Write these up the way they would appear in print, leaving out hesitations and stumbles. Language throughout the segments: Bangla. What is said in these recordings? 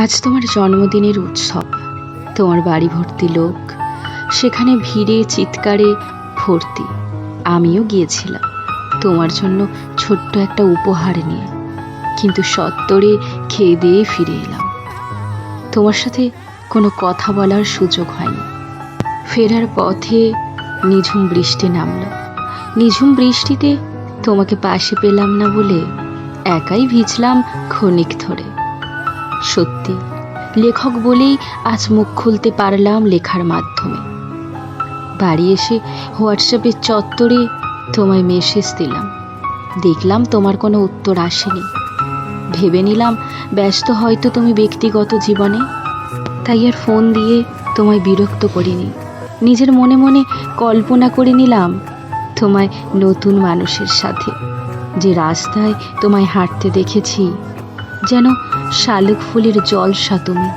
আজ তোমার জন্মদিনের উৎসব, তোমার বাড়ি ভর্তি লোক, সেখানে ভিড়ে চিৎকারে ভর্তি। আমিও গিয়েছিলাম তোমার জন্য ছোট্ট একটা উপহার নিয়ে, কিন্তু সত্বরে খেয়ে দিয়ে ফিরে এলাম। তোমার সাথে কোনো কথা বলার সুযোগ হয়নি। ফেরার পথে নিঝুম বৃষ্টি নামলো। নিঝুম বৃষ্টিতে তোমাকে পাশে পেলাম না বলে একাই ভিজলাম ক্ষণিক ধরে। সত্যি, লেখক বলেই আজ মুখ খুলতে পারলাম লেখার মাধ্যমে। বাড়ি এসে হোয়াটসঅ্যাপের চত্বরে তোমায় মেসেজ দিলাম, দেখলাম তোমার কোনো উত্তর আসেনি। ভেবে নিলাম ব্যস্ত হয়তো তুমি ব্যক্তিগত জীবনে, তাই আর ফোন দিয়ে তোমায় বিরক্ত করিনি। নিজের মনে মনে কল্পনা করে নিলাম তোমায় নতুন মানুষের সাথে। যে রাস্তায় তোমায় হাঁটতে দেখেছি, যেন শালুক ফুলের জলসা তুমি।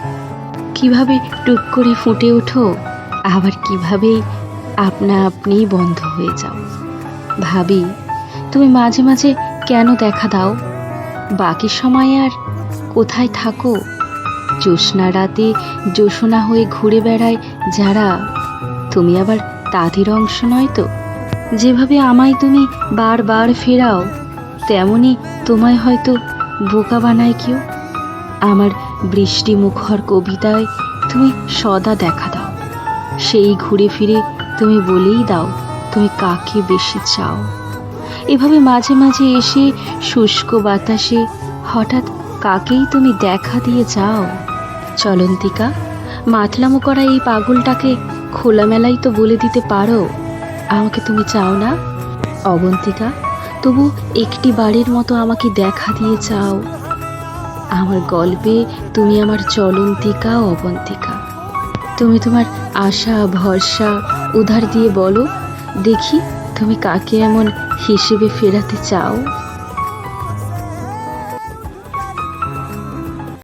কিভাবে টুক করে ফুটে ওঠো, আবার কিভাবেই আপনা আপনিই বন্ধ হয়ে যাও। ভাবি, তুমি মাঝে মাঝে কেন দেখা দাও? বাকি সময় আর কোথায় থাকো? জ্যোৎস্না রাতে জ্যোৎস্না হয়ে ঘুরে বেড়ায় যারা, তুমি আবার তাদের অংশ নয় তো? যেভাবে আমায় তুমি বারবার ফেরাও, তেমনি তোমায় হয়তো বোকা বানায় কেউ। আমার বৃষ্টি মুখর কবিতায় তুমি সদা দেখা দাও। সেই ঘুরে ফিরে তুমি বলেই দাও তুমি কাকে বেশি চাও। এভাবে মাঝে মাঝে এসে শুষ্ক বাতাসে হঠাৎ কাকেই তুমি দেখা দিয়ে যাও। চলন্তিকা, মাতলামো করা এই পাগলটাকে খোলামেলাই তো বলে দিতে পারো আমাকে তুমি চাও না। অবন্তিকা, তবু একটি বারের মতো আমাকে দেখা দিয়ে চাও। আমার গল্পে তুমি আমার চলন্তিকা, অবন্তিকা। তুমি তোমার আশা ভরসা উধার দিয়ে বলো দেখি, তুমি কাকে এমন হিসেবে ফেরাতে চাও।